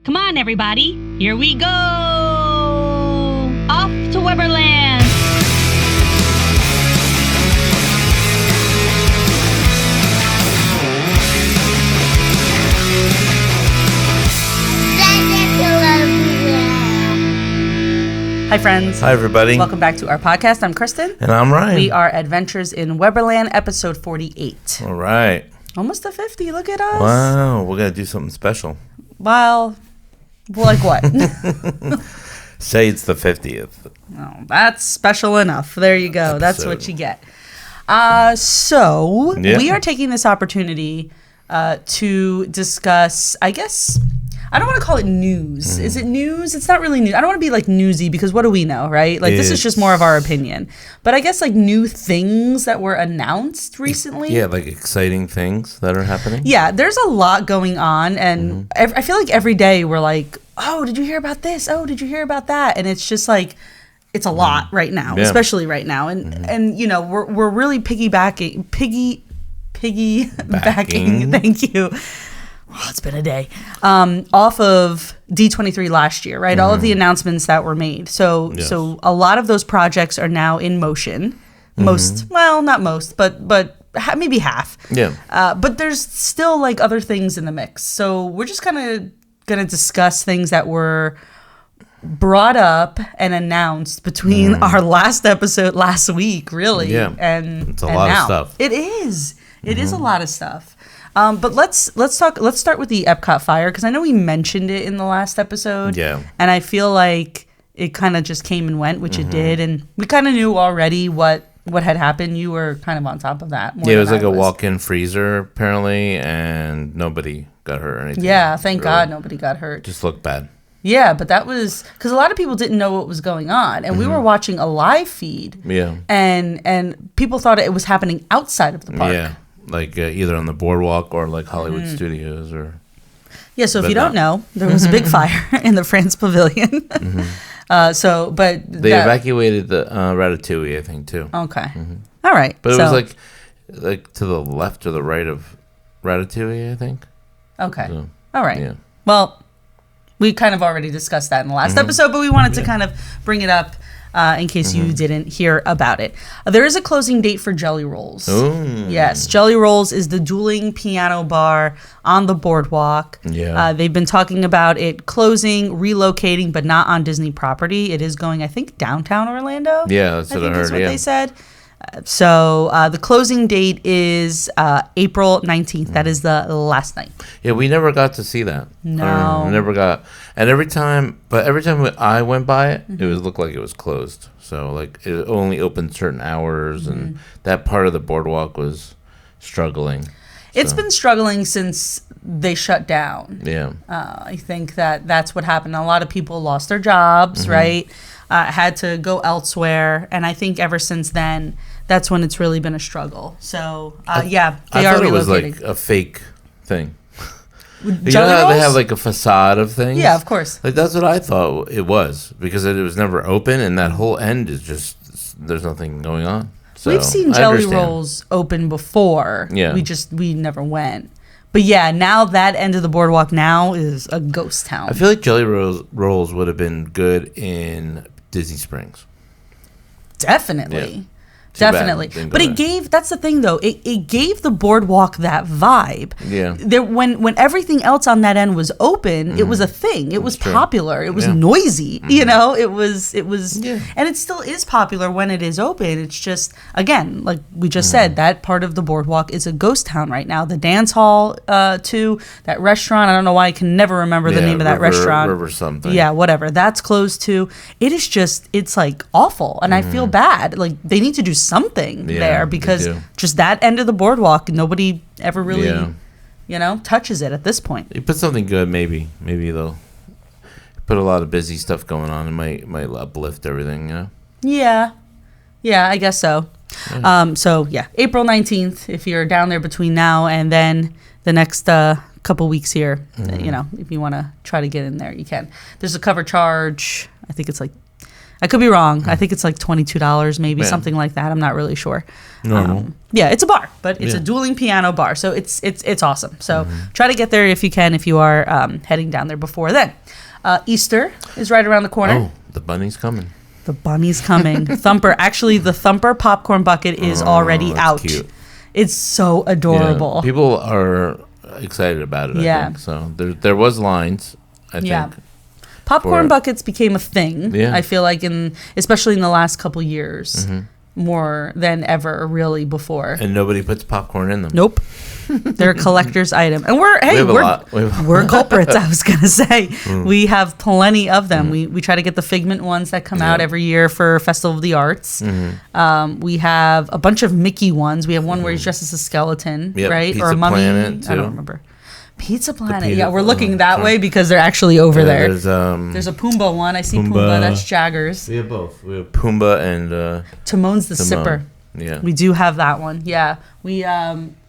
Come on, everybody. Here we go. Off to Weberland. Hi, friends. Hi, everybody. Welcome back to our podcast. I'm Kristen. And I'm Ryan. We are Adventures in Weberland, episode 48. All right. Almost to 50. Look at us. Wow. We're going to do something special. Well, like what? Say it's the 50th. Oh, that's special enough. There you go. Episode. That's what you get. We are taking this opportunity to discuss, I guess, I don't want to call it news. Is it news? It's not really news. I don't want to be like newsy because what do we know, right? Like this is just more of our opinion. But I guess like new things that were announced recently. Yeah, like exciting things that are happening. Yeah, there's a lot going on. And I feel like every day we're like, oh, did you hear about this? Oh, did you hear about that? And it's just like, it's a lot right now, especially right now. And you know, we're really piggybacking. Thank you. Oh, it's been a day. Off of D23 last year, right? All of the announcements that were made. So a lot of those projects are now in motion. Not most, but maybe half. Yeah. But there's still like other things in the mix. So we're just kind of going to discuss things that were brought up and announced between our last episode last week, really. Yeah. And it's a lot of stuff. It is. It is a lot of stuff. But let's start with the Epcot fire because I know we mentioned it in the last episode. Yeah. And I feel like it kind of just came and went, which it did, and we kind of knew already what had happened. You were kind of on top of that. It was like a walk-in freezer apparently, and nobody got hurt or anything. Yeah, thank God nobody got hurt. Just looked bad. Yeah, but that was because a lot of people didn't know what was going on, and we were watching a live feed. Yeah. And people thought it was happening outside of the park. Yeah. Like either on the boardwalk or like Hollywood Studios or... Yeah, so if you don't know, there was a big fire in the France Pavilion. They evacuated the Ratatouille, I think, too. Okay. All right. But it was like to the left or the right of Ratatouille, I think. Okay. So, all right. Yeah. Well, we kind of already discussed that in the last episode, but we wanted to kind of bring it up in case you didn't hear about it. There is a closing date for Jelly Rolls. Ooh. Yes, Jelly Rolls is the dueling piano bar on the boardwalk. Yeah. They've been talking about it closing, relocating, but not on Disney property. It is going, I think, downtown Orlando. Yeah, that's what I heard. That's what they said. So the closing date is April 19th. That is the last night. Yeah, we never got to see that. No. We never got. And every time I went by it, it looked like it was closed. So like it only opened certain hours, and that part of the boardwalk was struggling. It's been struggling since they shut down. Yeah. I think that's what happened. A lot of people lost their jobs, right? Had to go elsewhere. And I think ever since then, that's when it's really been a struggle. So, they are relocating. I thought it was like a fake thing. You know how they have like a facade of things? Yeah, of course. Like that's what I thought it was because it was never open and that whole end is just, there's nothing going on. So, we've seen Jelly Rolls open before. Yeah. We never went. But yeah, now that end of the boardwalk now is a ghost town. I feel like Jelly Rolls would have been good in Disney Springs. Definitely. Yeah. Definitely. But that's the thing though, it gave the boardwalk that vibe. Yeah. When everything else on that end was open, it was a thing. It was popular. It was noisy. You know, it was and it still is popular when it is open. It's just, again, like we just said, that part of the boardwalk is a ghost town right now. The dance hall too, that restaurant, I don't know why I can never remember the name of that restaurant. River something. Yeah, whatever. That's closed too. It is just, it's like awful. And I feel bad. Like they need to do something there because just that end of the boardwalk, nobody ever really, touches it at this point. You put something good, maybe they'll put a lot of busy stuff going on. It might uplift everything, Yeah, I guess so. Yeah. April 19th, if you're down there between now and then the next couple weeks here, if you want to try to get in there, you can. There's a cover charge. I think it's like I could be wrong. I think it's like $22, maybe something like that. I'm not really sure. Yeah, it's a bar, but it's a dueling piano bar, so it's awesome. So try to get there if you can, if you are heading down there before then. Easter is right around the corner. Oh, the bunny's coming. The bunny's coming. Thumper. Actually, the Thumper popcorn bucket is already out. Cute. It's so adorable. Yeah, people are excited about it. I think. So there was lines. I think. Popcorn buckets became a thing. Yeah. I feel like especially in the last couple years, more than ever really before. And nobody puts popcorn in them. Nope. They're a collector's item. And we're culprits, I was going to say. We have plenty of them. We try to get the Figment ones that come out every year for Festival of the Arts. We have a bunch of Mickey ones. We have one where he's dressed as a skeleton, right? Pizza or a mummy. Planet, too. I don't remember. Pizza Planet. We're looking that way because they're actually over there. There's a Pumbaa one. I see Pumbaa. That's Jaggers. We have both. We have Pumbaa and Timon's the Sipper. Yeah. We do have that one. Yeah. We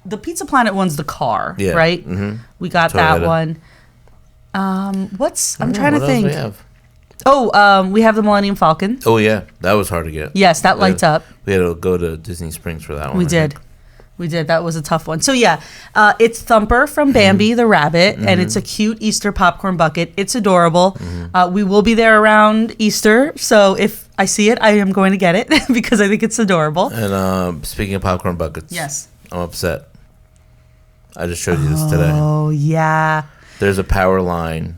the Pizza Planet one's the car, right? We got that one. I'm trying to think. We have? We have the Millennium Falcon. Oh yeah, that was hard to get. Yes, that lights up. We had to go to Disney Springs for that one. We did. That was a tough one. So yeah, it's Thumper from Bambi the Rabbit, and it's a cute Easter popcorn bucket. It's adorable. We will be there around Easter, so if I see it, I am going to get it because I think it's adorable. And speaking of popcorn buckets, yes, I'm upset. I just showed you this today. Oh yeah. There's a Power Line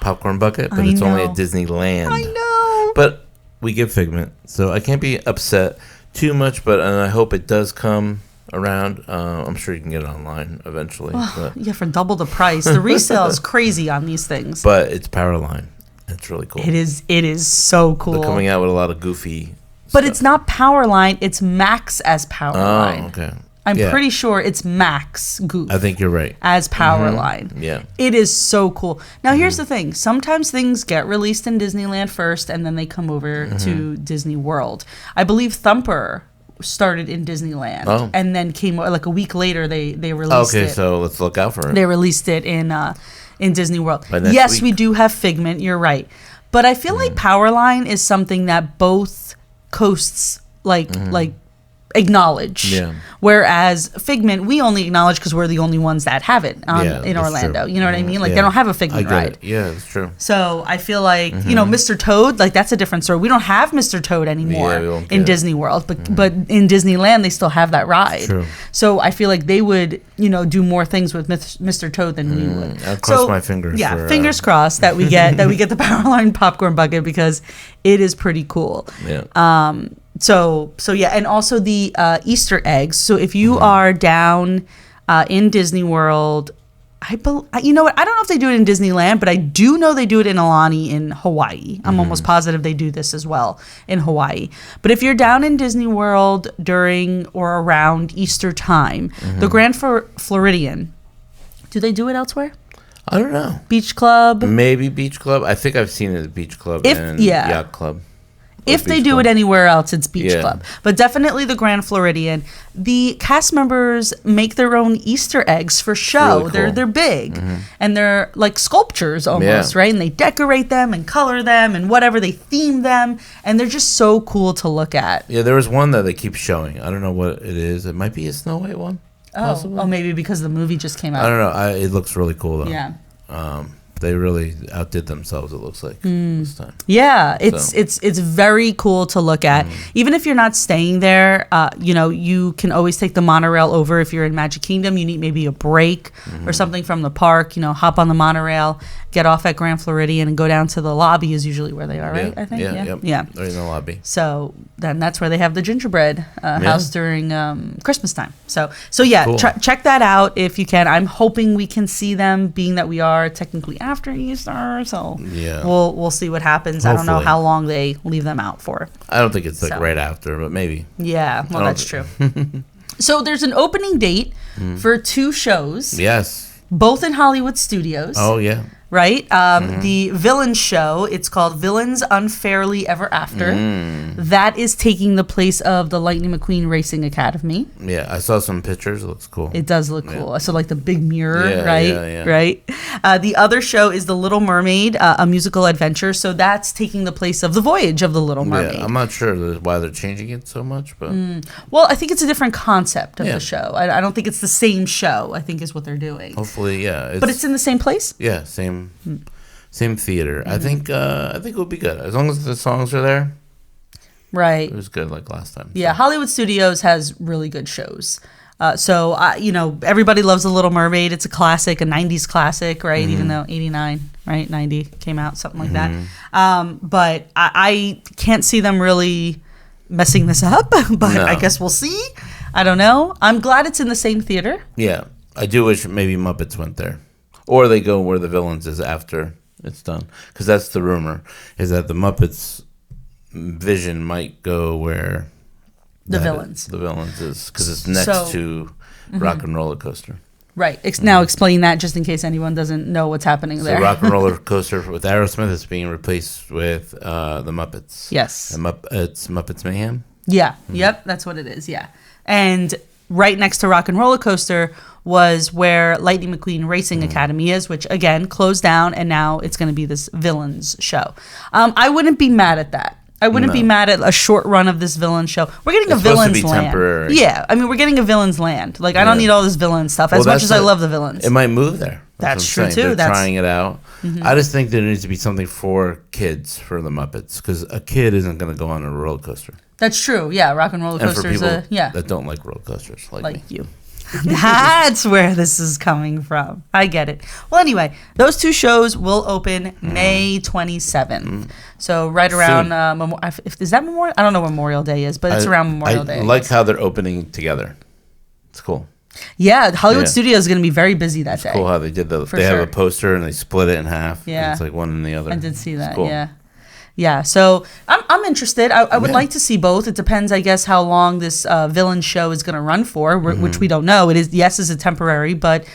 popcorn bucket, but it's only at Disneyland. I know. But we give Figment, so I can't be upset too much. But I hope it does come around. I'm sure you can get it online eventually. Yeah, for double the price. The resale is crazy on these things. But it's Powerline. It's really cool. It is so cool. They're coming out with a lot of goofy But stuff. it's not Powerline. It's Max as Powerline. Oh, okay. I'm pretty sure it's Max Goof. I think you're right. As Powerline. Yeah. It is so cool. Now, here's the thing. Sometimes things get released in Disneyland first, and then they come over to Disney World. I believe Thumper started in Disneyland and then came like a week later they released it. Okay, so let's look out for it. They released it in Disney World. Yes, we do have Figment, you're right. But I feel like Powerline is something that both coasts like acknowledge. Yeah. Whereas Figment, we only acknowledge because we're the only ones that have it in Orlando. True. You know what I mean? Like they don't have a Figment ride. Yeah, that's true. So I feel like, Mr. Toad, like that's a different story. We don't have Mr. Toad anymore in Disney World, but in Disneyland they still have that ride. True. So I feel like they would, do more things with Mr. Toad than we would. I'll cross my fingers. Yeah, fingers crossed that we get the Powerline popcorn bucket because it is pretty cool. Yeah. So yeah, and also the Easter eggs. So if you are down in Disney World, you know what? I don't know if they do it in Disneyland, but I do know they do it in Aulani in Hawaii. I'm almost positive they do this as well in Hawaii. But if you're down in Disney World during or around Easter time, the Grand Floridian, do they do it elsewhere? I don't know. Beach Club? Maybe Beach Club. I think I've seen it at Beach Club and Yacht Club. If they do it anywhere else, it's Beach Club. But definitely the Grand Floridian. The cast members make their own Easter eggs for show. Really cool. They're big. And they're like sculptures almost, right? And they decorate them and color them and whatever. They theme them. And they're just so cool to look at. Yeah, there was one that they keep showing. I don't know what it is. It might be a Snow White one. Oh, maybe because the movie just came out. I don't know. It looks really cool, though. Yeah. They really outdid themselves, it looks like, this time. Yeah, it's very cool to look at. Even if you're not staying there, you can always take the monorail over. If you're in Magic Kingdom, you need maybe a break or something from the park, hop on the monorail, get off at Grand Floridian and go down to the lobby is usually where they are, right? I think. Yeah. They're in the lobby. So then that's where they have the gingerbread house during Christmas time. So yeah, cool. Check that out if you can. I'm hoping we can see them, being that we are technically after Easter. So we'll see what happens. Hopefully. I don't know how long they leave them out for. I don't think it's right after, but maybe. Yeah, well, that's true. So there's an opening date for 2 shows. Yes. Both in Hollywood Studios. Oh, yeah. right? The villain show, it's called Villains Unfairly Ever After. That is taking the place of the Lightning McQueen Racing Academy. Yeah, I saw some pictures. It looks cool. It does look cool. So like the big mirror, Yeah, right? yeah. Right. The other show is The Little Mermaid, a musical adventure. So that's taking the place of The Voyage of the Little Mermaid. Yeah, I'm not sure why they're changing it so much, but Well, I think it's a different concept of the show. I don't think it's the same show, I think is what they're doing. hopefully, yeah. But it's in the same place? Yeah, same theater. I think it'll be good as long as the songs are there. Right. It was good like last time. Yeah, Hollywood Studios has really good shows. Everybody loves The Little Mermaid. It's a classic, a 90s classic, right? Even though 89, right? 90 came out, something like that. But I can't see them really messing this up, but No. I guess we'll see. I don't know. I'm glad it's in the same theater. Yeah, I do wish maybe Muppets went there, or they go where the villains is after it's done, because that's the rumor, is that the Muppets vision might go where The villains is, because it's next to Rock and Roller Coaster. Right. Now explain that just in case anyone doesn't know what's happening there. So Rock and Roller Coaster with Aerosmith is being replaced with the Muppets. Yes. It's Muppets Mayhem. Yeah. Yep. That's what it is. Yeah. And right next to Rock and Roller Coaster was where Lightning McQueen Racing Academy is, which again closed down, and now it's going to be this villains show. I wouldn't be mad at that. I wouldn't be mad at a short run of this villain show. We're getting a villain's land. Temporary. Yeah, I mean, we're getting a villain's land. Like, I don't need all this villain stuff as much as I love the villains. It might move there. That's true, what I'm too. saying. They're That's trying it out. I just think there needs to be something for kids for the Muppets, because a kid isn't going to go on a roller coaster. That's true. Yeah, Rock and Roller And for Coaster is people yeah. that don't like roller coasters, like me. you. That's where this is coming from. I get it. Well, anyway, those two shows will open May 27th. So right around is that Memorial? I don't know what Memorial Day is, but it's around Memorial Day. I like how they're opening together. It's cool. Yeah, Hollywood Studios is going to be very busy that day. Cool how they did that. They have a poster and they split it in half. Yeah, and it's like one and the other. I did see that. It's cool. Yeah. Yeah, so I'm interested. I would like to see both. It depends, I guess, how long this villain show is going to run for, which we don't know. It is a temporary, but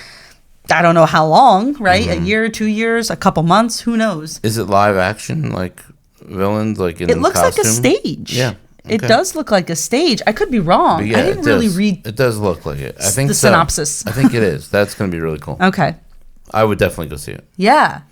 I don't know how long, right? A year, 2 years, a couple months, who knows? Is it live action, like villains, like in It looks costume? like a stage. Yeah. Okay. It does look like a stage. I could be wrong. Yeah, I didn't really read It does look like it. I think the so. synopsis. I think it is. That's going to be really cool. Okay. I would definitely go see it. Yeah.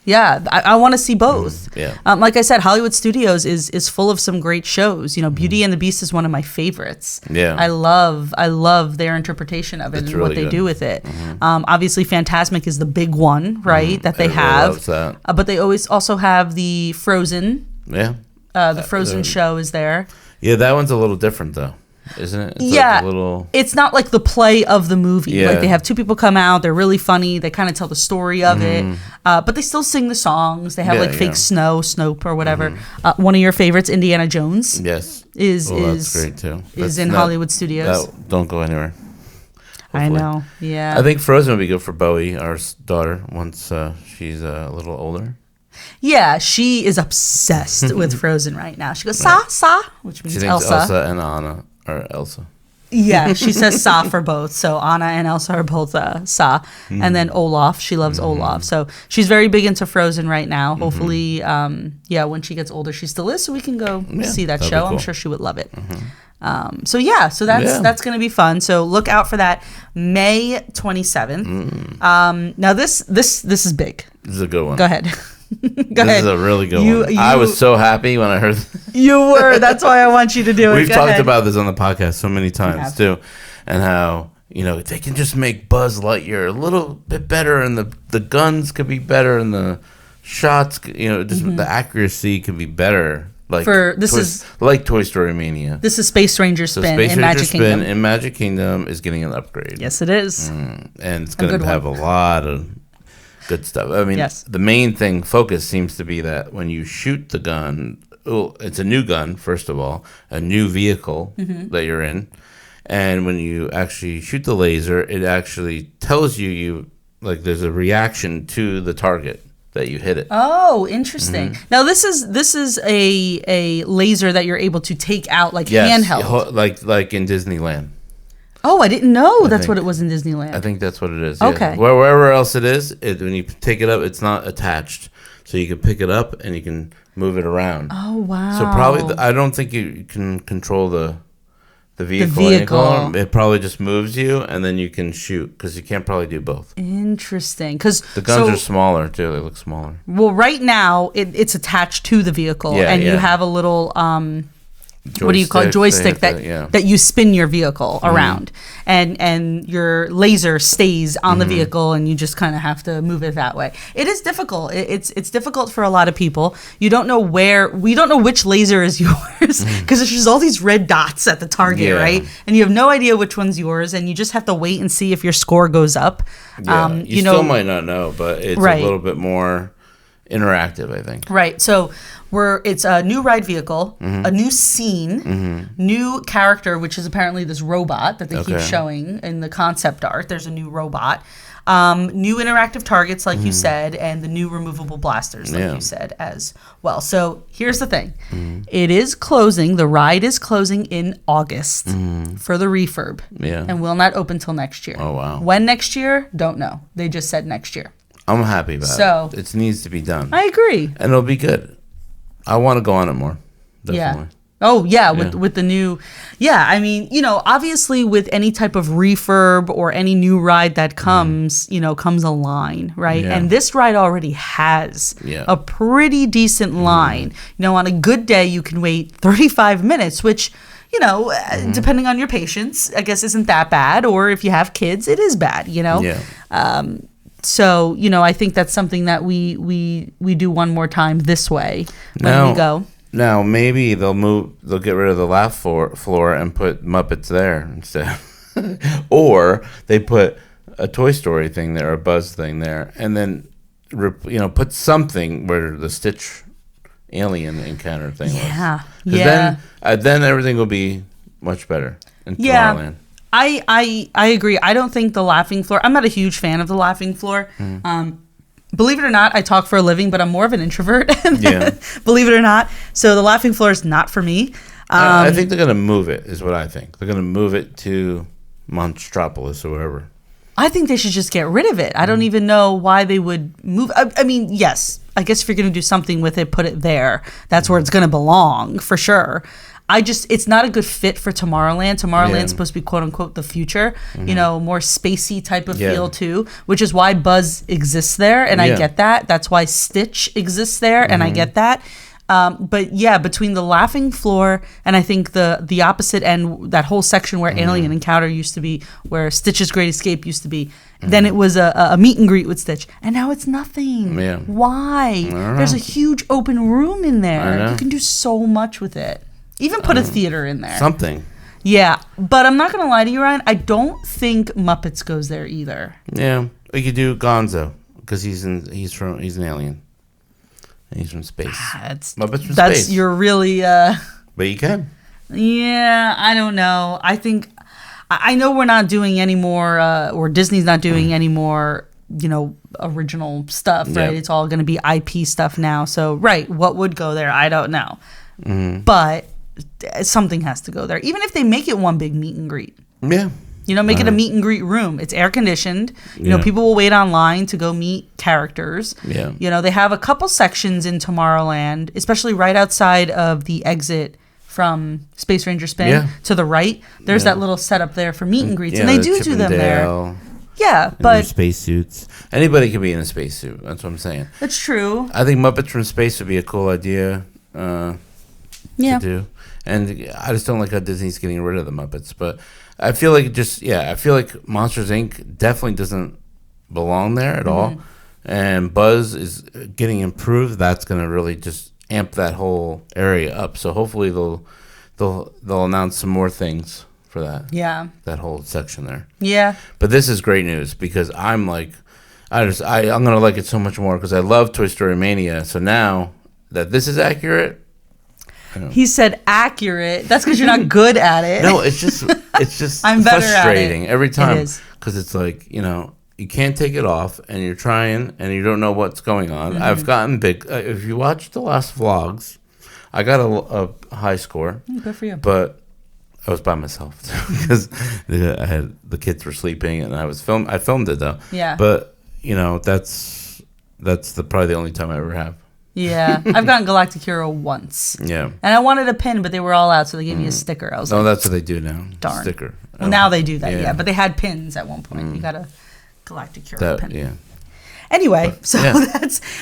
I want to see both. Yeah. Like I said, Hollywood Studios is full of some great shows. You know, Beauty and the Beast is one of my favorites. Yeah. I love their interpretation of it and really what they good. do with it. Obviously, Fantasmic is the big one, right? That they Everybody have. loves that. But they always also have the Frozen. Yeah. The Frozen show is there. Yeah, that one's a little different though, isn't it? It's Yeah, like a little. it's not like the play of the movie. Yeah. Like they have two people come out, they're really funny, they kind of tell the story of it, but they still sing the songs. They have fake Snope or whatever. One of your favorites, Indiana Jones, Yes. is That's great too. is in Hollywood Studios. Don't go anywhere. I Hopefully. know. Yeah. I think Frozen would be good for Bowie, our daughter, once she's a little older. Yeah, she is obsessed with Frozen right now. She goes sa, which means She thinks Elsa. Elsa and Anna are Elsa. Yeah, she says sa for both. So Anna and Elsa are both sa. And then Olaf, she loves Olaf. So she's very big into Frozen right now. Hopefully, when she gets older, she still is, so we can go see that that'd show. be I'm cool. sure she would love it. So that's going to be fun. So look out for that May 27th. Now this is big. This is a good one. Go ahead. This is a really good one. I was so happy when I heard You were. That's why I want you to do it. We've Go talked ahead. about this on the podcast so many times too, and how they can just make Buzz Lightyear a little bit better, and the guns could be better, and the shots, just the accuracy could be better. Like like Toy Story Mania. This is Space Ranger Spin Space in Ranger Magic Spin Kingdom. in Magic Kingdom is getting an upgrade. Yes, it is. And it's going to have a lot of good stuff. I mean, Yes. the main focus seems to be that when you shoot the gun, it's a new gun, first of all, a new vehicle that you're in. And when you actually shoot the laser, it actually tells you there's a reaction to the target that you hit it. Oh, interesting. Now this is a laser that you're able to take out handheld. like in Disneyland. Oh, I didn't know that's what it was in Disneyland. I think that's what it is. Okay. Yeah. Wherever else it is, when you take it up, it's not attached. So you can pick it up and you can move it around. Oh, wow. So probably, I don't think you can control the vehicle. It probably just moves you, and then you can shoot, because you can't probably do both. Interesting. Because the guns are smaller, too. They look smaller. Well, right now, it's attached to the vehicle, and you have a little... what do you call it? Joystick that you spin your vehicle around, and your laser stays on the vehicle, and you just kind of have to move it that way. It is difficult. It's difficult for a lot of people. We don't know which laser is yours, because there's just all these red dots at the target, right? And you have no idea which one's yours, and you just have to wait and see if your score goes up. Yeah, you still might not know, but it's a little bit more interactive, I think. Right. So it's a new ride vehicle, a new scene, new character, which is apparently this robot that they keep showing in the concept art. There's a new robot, new interactive targets, like you said, and the new removable blasters, like you said, as well. So here's the thing. It is closing. The ride is closing in August for the refurb and will not open till next year. Oh, wow. When next year? Don't know. They just said next year. I'm happy about it. It needs to be done. I agree. And it'll be good. I want to go on it more. Definitely. Yeah. Oh, yeah, with the new... Yeah, I mean, obviously with any type of refurb or any new ride that comes, comes a line, right? Yeah. And this ride already has a pretty decent line. On a good day, you can wait 35 minutes, which... depending on your patience, I guess isn't that bad. Or if you have kids, it is bad, Yeah. So, I think that's something that we do one more time this way when we go. Now, maybe they'll get rid of the laugh floor and put Muppets there instead. Or they put a Toy Story thing there, or a Buzz thing there, and then, put something where the Stitch alien encounter thing was. Yeah. Then everything will be much better in Tomorrowland. I agree. I don't think the laughing floor... I'm not a huge fan of the laughing floor. Believe it or not, I talk for a living, but I'm more of an introvert. Believe it or not. So the laughing floor is not for me. I think they're going to move it, is what I think. They're going to move it to Monstropolis or wherever. I think they should just get rid of it. I don't even know why they would move... I mean, yes, I guess if you're going to do something with it, put it there. That's where it's going to belong, for sure. It's not a good fit for Tomorrowland. Tomorrowland's supposed to be quote unquote the future, more spacey type of feel too, which is why Buzz exists there. And I get that. That's why Stitch exists there. And I get that. But yeah, between the laughing floor and I think the opposite end, that whole section where Alien Encounter used to be, where Stitch's Great Escape used to be, then it was a meet and greet with Stitch. And now it's nothing. Yeah. Why? There's a huge open room in there. You can do so much with it. Even put a theater in there. Something. Yeah, but I'm not going to lie to you, Ryan. I don't think Muppets goes there either. Yeah, we could do Gonzo because he's an alien. And he's from space. Muppets from space. You're really... But you can. Yeah, I don't know. I know we're not doing any more, or Disney's not doing any more, original stuff, right? It's all going to be IP stuff now. So, right, what would go there? I don't know. But something has to go there. Even if they make it one big meet and greet. Yeah. Make it a meet and greet room. It's air conditioned. People will wait online to go meet characters. Yeah. They have a couple sections in Tomorrowland, especially right outside of the exit from Space Ranger Spin to the right. There's that little setup there for meet and greets, and they do them there. Yeah, but spacesuits. Anybody can be in a spacesuit. That's what I'm saying. That's true. I think Muppets from Space would be a cool idea to do. And I just don't like how Disney's getting rid of the Muppets. But I feel like Monsters Inc. definitely doesn't belong there at all. And Buzz is getting improved. That's going to really just amp that whole area up. So hopefully they'll announce some more things for that. Yeah. That whole section there. Yeah. But this is great news because I'm like, I'm going to like it so much more because I love Toy Story Mania. So now that this is accurate. He said accurate. That's because you're not good at it. No, it's just I'm frustrating every time because it's like, you can't take it off and you're trying and you don't know what's going on. I've gotten big. If you watch the last vlogs, I got a high score. Good for you. But I was by myself because the kids were sleeping, and I filmed it though. Yeah. But that's probably the only time I ever have. Yeah, I've gotten Galactic Hero once. Yeah. And I wanted a pin, but they were all out, so they gave me a sticker. I was Oh, like, that's what they do now. darn. Sticker. Well, now they do that, yeah. But they had pins at one point. You got a Galactic Hero pin. Yeah. Anyway,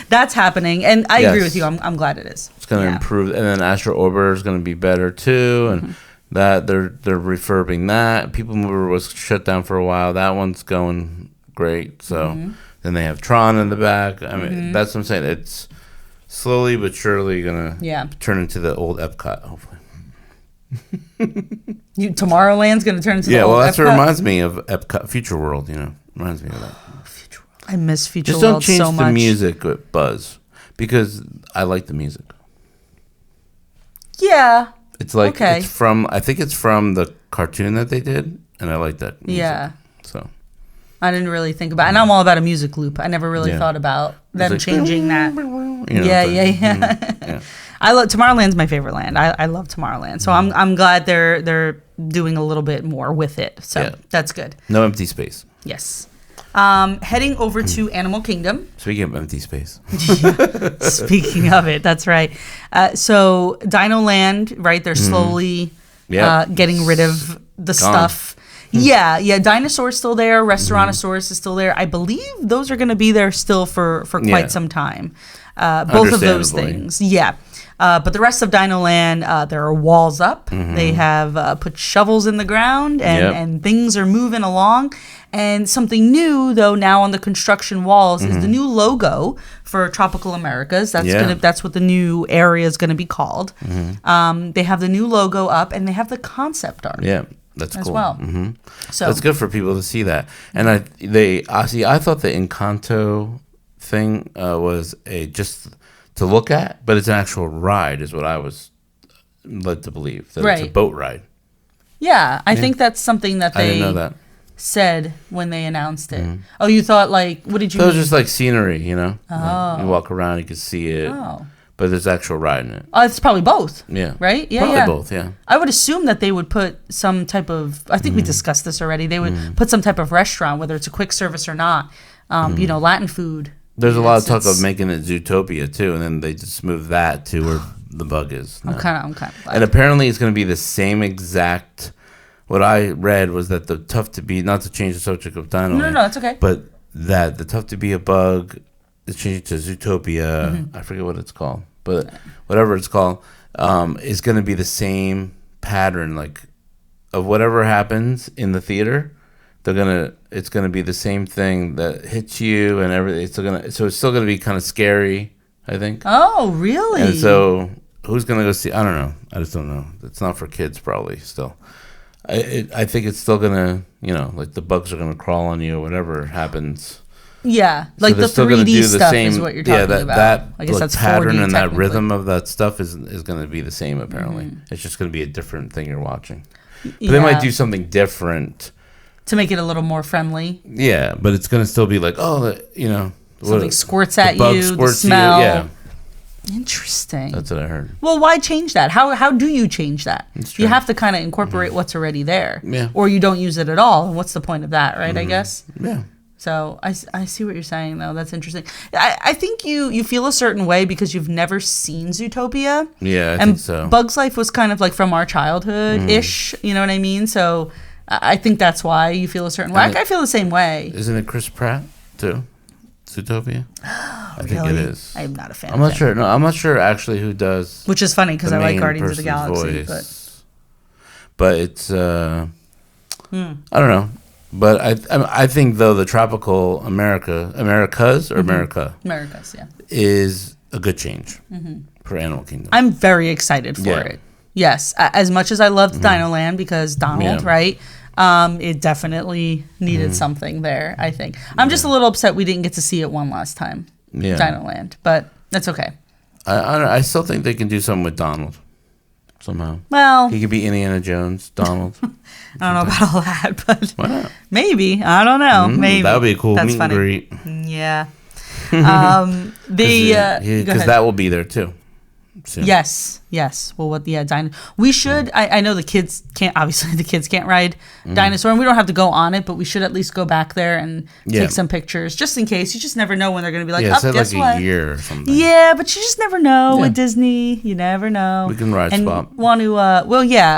that's happening, and I agree with you. I'm glad it is. It's going to improve, and then Astro Orbiter is going to be better too, and that they're refurbing that. People Mover was shut down for a while. That one's going great. So then they have Tron in the back. I mean, that's what I'm saying. It's slowly but surely going to turn into the old Epcot, hopefully. Tomorrowland's going to turn into the old that's Epcot? what reminds me of Epcot, Future World. Reminds me of that. I miss Future Just World don't change so much. the music with Buzz because I like the music. Yeah. It's like I think it's from the cartoon that they did, and I like that music. Yeah. So I didn't really think about it. And I'm all about a music loop. I never really thought about them changing that. Yeah. I love Tomorrowland's my favorite land. I love Tomorrowland. So I'm glad they're doing a little bit more with it. So that's good. No empty space. Yes. Heading over to Animal Kingdom. Speaking of empty space. Speaking of it, that's right. So Dino Land, right? They're slowly getting rid of the stuff. Yeah. Dinosaur's still there. Restaurantosaurus is still there. I believe those are going to be there still for quite some time. Both of those things. Yeah. But the rest of Dino Land, there are walls up. They have put shovels in the ground, and things are moving along. And something new, though, now on the construction walls is the new logo for Tropical Americas. That's what the new area is going to be called. They have the new logo up, and they have the concept art. Yeah, that's as cool. well. So that's good for people to see that. And I thought the Encanto thing was just to look at, but it's an actual ride, is what I was led to believe. That it's a boat ride. Yeah, I think that's something that they I didn't know that. said when they announced it. Oh, you thought what did you mean? It was just like scenery, Oh. You walk around, you can see it. Oh. But there's actual ride in it. Oh, it's probably both. Yeah. Right? Yeah, probably both, yeah. I would assume that they would put some type of, I think we discussed this already, they would put some type of restaurant, whether it's a quick service or not, Latin food. There's a lot of talk of making it Zootopia, too, and then they just move that to where the bug is. I'm kind of glad. And apparently it's going to be the same exact, what I read was that the Tough to Be, not to change the subject of Dino. No, it's okay. But that the Tough to Be a Bug is changed to Zootopia. I forget what it's called, but whatever it's called, is going to be the same pattern, like of whatever happens in the theater. It's gonna be the same thing that hits you and everything. It's still gonna be kind of scary, I think. Oh, really? And so who's gonna go see? I don't know. I just don't know. It's not for kids, probably. Still, I think it's still gonna, like the bugs are gonna crawl on you or whatever happens. Yeah, like the 3D stuff is what you're talking about. That I guess that's pattern 4D and that rhythm of that stuff is going to be the same. Apparently, it's just going to be a different thing you're watching. But they might do something different to make it a little more friendly. Yeah, but it's going to still be like, something squirts at you, the smell. Yeah. Interesting. That's what I heard. Well, why change that? How do you change that? You have to kind of incorporate what's already there. Yeah. Or you don't use it at all. And what's the point of that, right? I guess. Yeah. So I see what you're saying, though. That's interesting. I think you feel a certain way because you've never seen Zootopia. Yeah, I think so. Bug's Life was kind of like from our childhood-ish, you know what I mean? So I think that's why you feel a certain way. I feel the same way. Isn't it Chris Pratt, too? Zootopia? I think it is. I'm not a fan I'm not sure. No, I'm not sure actually who does. Which is funny because I like Guardians of the Galaxy. But it's, I don't know. But I think, though, the Tropical Americas, yeah, is a good change for Animal Kingdom. I'm very excited for it. Yes, as much as I loved Dino Land because Donald, right? It definitely needed something there, I think. I'm just a little upset we didn't get to see it one last time, Dino Land, but that's okay. I still think they can do something with Donald somehow. Well, he could be Indiana Jones, Donald. I don't know about all that, but why not? Maybe. I don't know. Maybe. That would be a cool meet and greet. Yeah. Because that will be there too. soon. Yes. Well, we should. I know the kids can't. Obviously, the kids can't ride dinosaur, and we don't have to go on it. But we should at least go back there and take some pictures, just in case. You just never know when they're going to be like, guess like what? a year or something. Yeah, but you just never know with Disney. You never know. We can ride swap. Want to?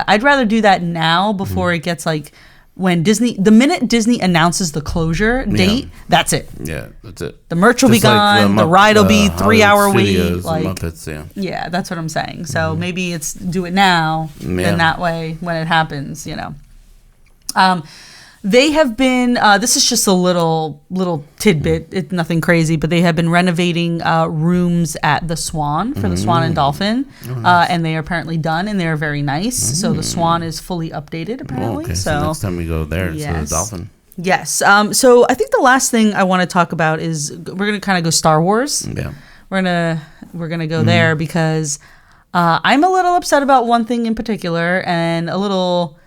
I'd rather do that now before it gets like. When the minute Disney announces the closure date, that's it. Yeah, that's it. The merch will be gone. The ride will be 3 hour wait. Like, Muppets, yeah, that's what I'm saying. So maybe it's do it now, and that way when it happens, They have been. This is just a little tidbit. It's nothing crazy, but they have been renovating rooms at the Swan for the Swan and Dolphin, and they are apparently done, and they are very nice. So the Swan is fully updated apparently. Okay, so next time we go there, it's the Dolphin. Yes. So I think the last thing I want to talk about is we're gonna kind of go Star Wars. Yeah. We're gonna go there because I'm a little upset about one thing in particular, and a little.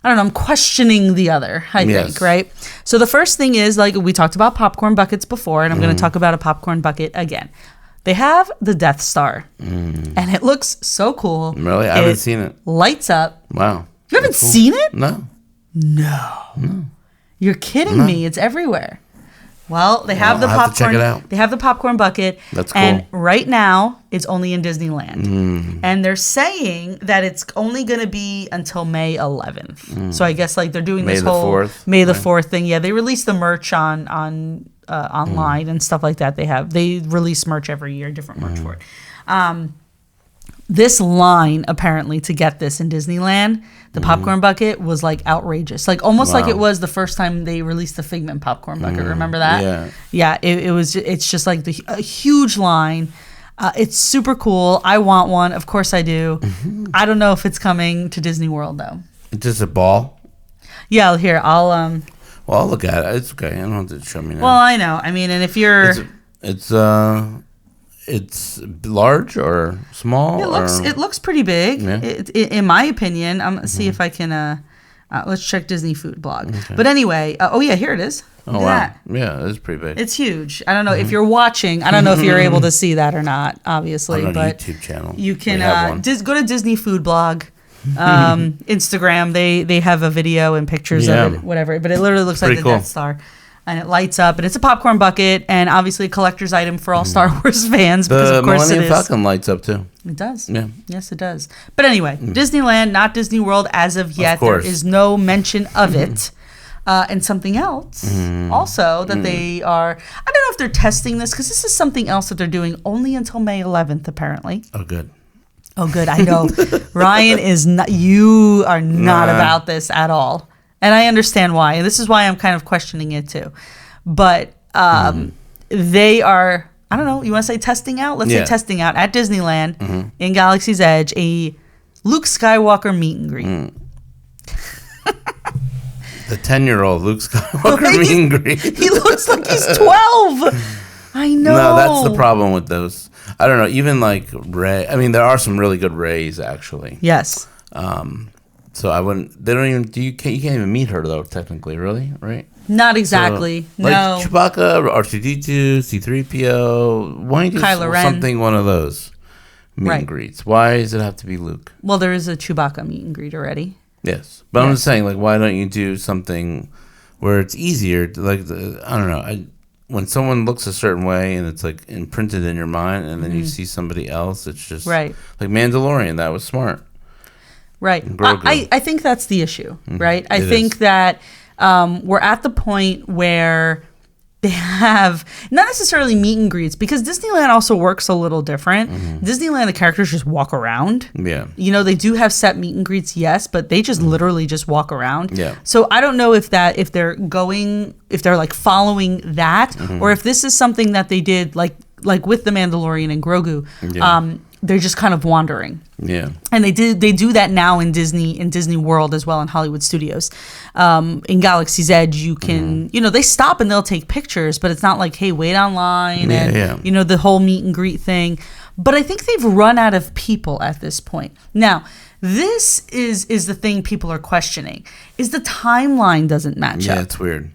I don't know, I'm questioning the other, I think, right? So the first thing is, like, we talked about popcorn buckets before, and I'm going to talk about a popcorn bucket again. They have the Death Star, and it looks so cool. Really? I haven't seen it. Lights up. Wow. You haven't seen it? No. You're kidding me. It's everywhere. Well, they have the I'll have to popcorn. check it out. They have the popcorn bucket. That's cool. And right now, it's only in Disneyland. And they're saying that it's only going to be until May 11th. So I guess like they're doing this whole 4th. May the 4th thing. Yeah, they release the merch on online and stuff like that. They release merch every year, different merch for it. This line apparently to get this in Disneyland, the popcorn bucket, was like outrageous, like almost like it was the first time they released the Figment popcorn bucket. Remember that? Yeah. It was. It's just like a huge line. It's super cool. I want one. Of course I do. I don't know if it's coming to Disney World though. It's just a ball. Yeah. Here I'll. Well, I'll look at it. It's okay. I don't have to show me now. Well, I know. I mean, and if you're. It's large or small? It looks pretty big, in my opinion. See if I can. Let's check Disney Food Blog. Okay. But anyway, here it is. Oh wow! That. Yeah, it's pretty big. It's huge. I don't know if you're watching. I don't know if you're able to see that or not. Obviously, but YouTube channel. You can go to Disney Food Blog. Instagram. They have a video and pictures of it. Whatever. But it literally looks like the Death Star. And it lights up, and it's a popcorn bucket, and obviously a collector's item for all Star Wars fans. Because of course Millennium Falcon lights up too. It does. Yeah. Yes, it does. But anyway, Disneyland, not Disney World as of yet. There is no mention of it. And something else also that they are. I don't know if they're testing this because this is something else that they're doing only until May 11th, apparently. Oh, good. I know. Ryan is not. You are not about this at all. And I understand why. And this is why I'm kind of questioning it too. But they are, I don't know, you want to say testing out? Let's say testing out at Disneyland in Galaxy's Edge a Luke Skywalker meet and greet. The 10-year-old Luke Skywalker meet and greet. He looks like he's 12. I know. No, that's the problem with those. I don't know. Even like Rey. I mean, there are some really good Reys actually. Yes. So I wouldn't. They don't even. You can't even meet her though. Technically, really, right? Not exactly. So, like no. Chewbacca, R2D2, C3PO. Why don't you Kylo Ren. Something one of those meet and greets? Why does it have to be Luke? Well, there is a Chewbacca meet and greet already. Yes, but I'm just saying, like, why don't you do something where it's easier? To, like, I don't know. When someone looks a certain way and it's like imprinted in your mind, and then you see somebody else, it's just like Mandalorian. That was smart. Right. I think that's the issue, right? I think that we're at the point where they have not necessarily meet and greets because Disneyland also works a little different. Disneyland, the characters just walk around. Yeah. You know, they do have set meet and greets, yes, but they just literally just walk around. Yeah. So I don't know if they're like following that or if this is something that they did like with the Mandalorian and Grogu. Yeah. They're just kind of wandering. Yeah. And they do that now in Disney World as well in Hollywood Studios. In Galaxy's Edge, you can, they stop and they'll take pictures, but it's not like, hey, wait online the whole meet and greet thing. But I think they've run out of people at this point. Now, this is the thing people are questioning, is the timeline doesn't match up. Yeah, it's weird.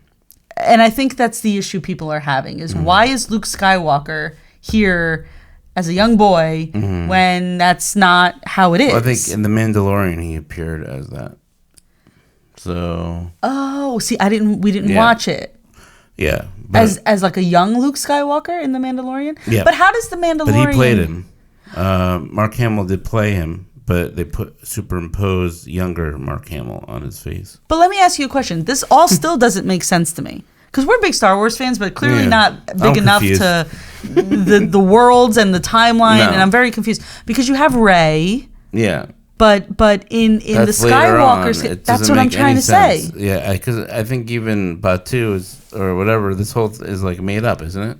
And I think that's the issue people are having is why is Luke Skywalker here as a young boy when that's not how it is. Well, I think in The Mandalorian he appeared as that. So. Oh, see, we didn't watch it. Yeah. As like a young Luke Skywalker in The Mandalorian? Yeah. But how does The Mandalorian... But he played him. Mark Hamill did play him, but they superimposed younger Mark Hamill on his face. But let me ask you a question. This all still doesn't make sense to me. Because we're big Star Wars fans, but clearly not big enough to the worlds and the timeline, and I'm very confused. Because you have Rey... Yeah. But in the Skywalker, that's what I'm trying to say. Yeah, because I think even Batu or whatever, this whole is like made up, isn't it?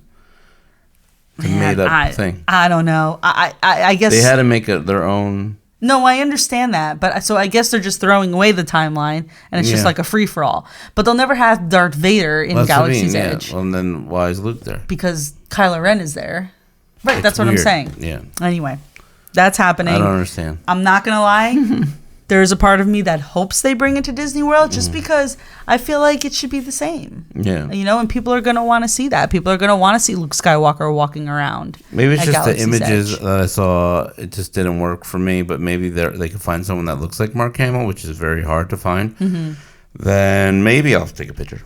It's a made up thing. I don't know. I guess they had to make their own. No, I understand that, but so I guess they're just throwing away the timeline, and it's just like a free for all. But they'll never have Darth Vader in Galaxy's Edge. Well, and then why is Luke there? Because Kylo Ren is there. Right, that's what I'm saying. Yeah. Anyway. That's happening. I don't understand. I'm not going to lie. There's a part of me that hopes they bring it to Disney World just because I feel like it should be the same. Yeah. You know, and people are going to want to see that. People are going to want to see Luke Skywalker walking around. Maybe it's just Galaxy's the images Edge. that I saw. It just didn't work for me, but maybe they could find someone that looks like Mark Hamill, which is very hard to find. Then maybe I'll take a picture.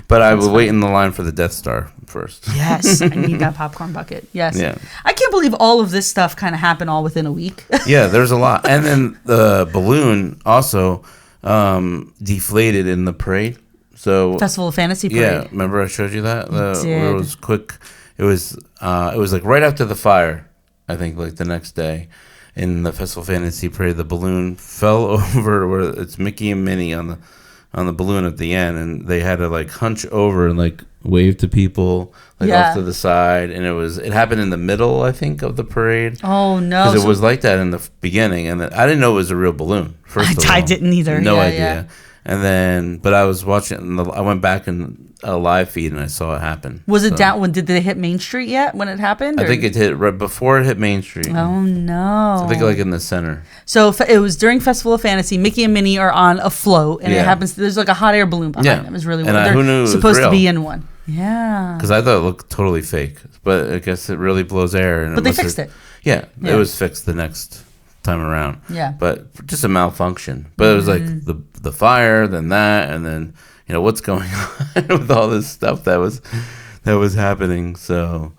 But I will wait in the line for the Death Star first. Yes, I need that popcorn bucket. Yes. Yeah. I can't believe all of this stuff kind of happened all within a week. Yeah, there's a lot. And then the balloon also deflated in the parade. So Festival of Fantasy parade. Yeah, remember I showed you that? Did. It was quick. It was like right after the fire, I think, like the next day. In the Festival of Fantasy parade, the balloon fell over where it's Mickey and Minnie on the balloon at the end, and they had to like hunch over and like wave to people like off to the side, and it happened in the middle, I think, of the parade. Oh no! Because it was like that in the beginning, and I didn't know it was a real balloon. I didn't either. No idea. Yeah. And then, but I was watching. I went back in a live feed and I saw it happen. Was it down when did they hit Main Street yet? When it happened? I think it hit right before it hit Main Street. Oh no! I think like in the center. So it was during Festival of Fantasy. Mickey and Minnie are on a float, and it happens. There's like a hot air balloon behind them. It's really weird. Who knew it was supposed real? to be in one. Yeah. Because I thought it looked totally fake, but I guess it really blows air. And but they fixed it. Yeah, it was fixed the next time around. Yeah. But just a malfunction. But it was like the fire, then that, and then what's going on with all this stuff that was happening. So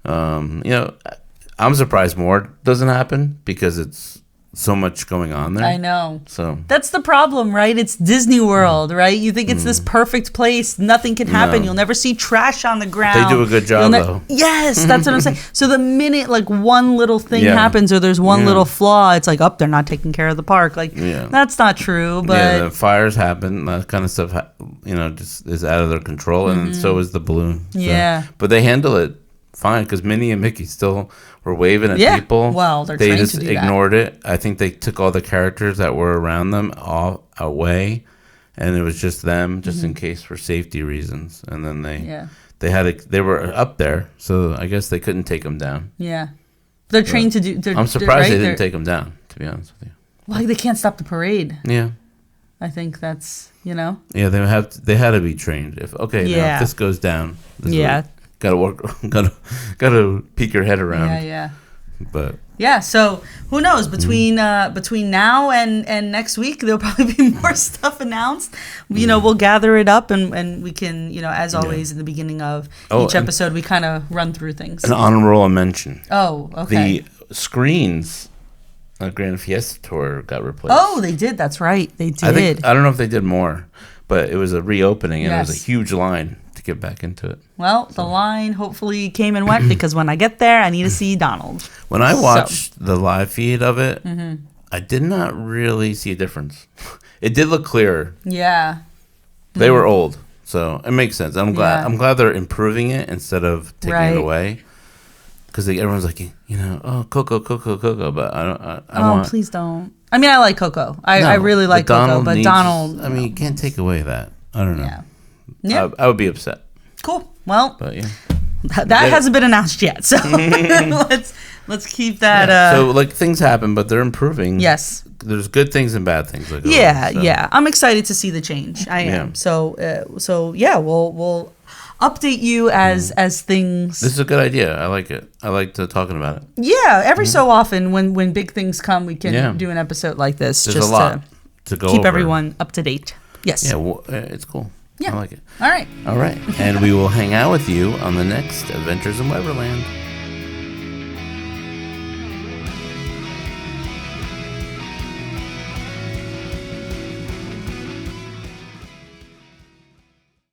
I'm surprised more doesn't happen because it's so much going on there. I know. So that's the problem, right? It's Disney World, right? You think it's this perfect place, nothing can happen. You'll never see trash on the ground. They do a good job though. Yes, that's what I'm saying. So the minute like one little thing happens or there's one little flaw, it's like, they're not taking care of the park. Like that's not true. But the fires happen, that kind of stuff just is out of their control, and so is the balloon. So. Yeah. But they handle it fine because Minnie and Mickey still were waving at people. Well, they trained just to do ignored it. I think they took all the characters that were around them all away, and it was just them, just in case for safety reasons. And then they were up there, so I guess they couldn't take them down. Yeah, they're trained to do. I'm surprised they didn't take them down. To be honest with you, well, they can't stop the parade. Yeah, I think that's Yeah, they had to be trained. Now if this goes down, Gotta peek your head around. Yeah. But so who knows? Between now and next week, there'll probably be more stuff announced. We'll gather it up and we can, as always in the beginning of each episode, we kind of run through things. An honorable mention. Oh, okay. The screens at Grand Fiesta Tour got replaced. Oh, they did. That's right. They did. I don't know if they did more, but it was a reopening and it was a huge line to get back into it. Well, the line hopefully came and went because when I get there, I need to see Donald. When I watched the live feed of it, I did not really see a difference. It did look clearer. Yeah. They were old, so it makes sense. I'm glad. I'm glad they're improving it instead of taking it away. Because everyone's like, Coco, but I want. Please don't. I mean, I like Coco. I really like Coco, but Donald. I mean, you can't take away that. I don't know. Yeah. I would be upset. Cool. Well, but that hasn't been announced yet, so let's keep that. So things happen, but they're improving. Yes. There's good things and bad things. Yeah. I'm excited to see the change. I am. So we'll update you as things. This is a good idea. I like it. I like talking about it. Yeah, every so often when big things come, we can do an episode like this. There's just a lot to go keep over. everyone up to date. Yes. Yeah, well, it's cool. Yeah. I like it. All right. All right. And we will hang out with you on the next Adventures in Weberland.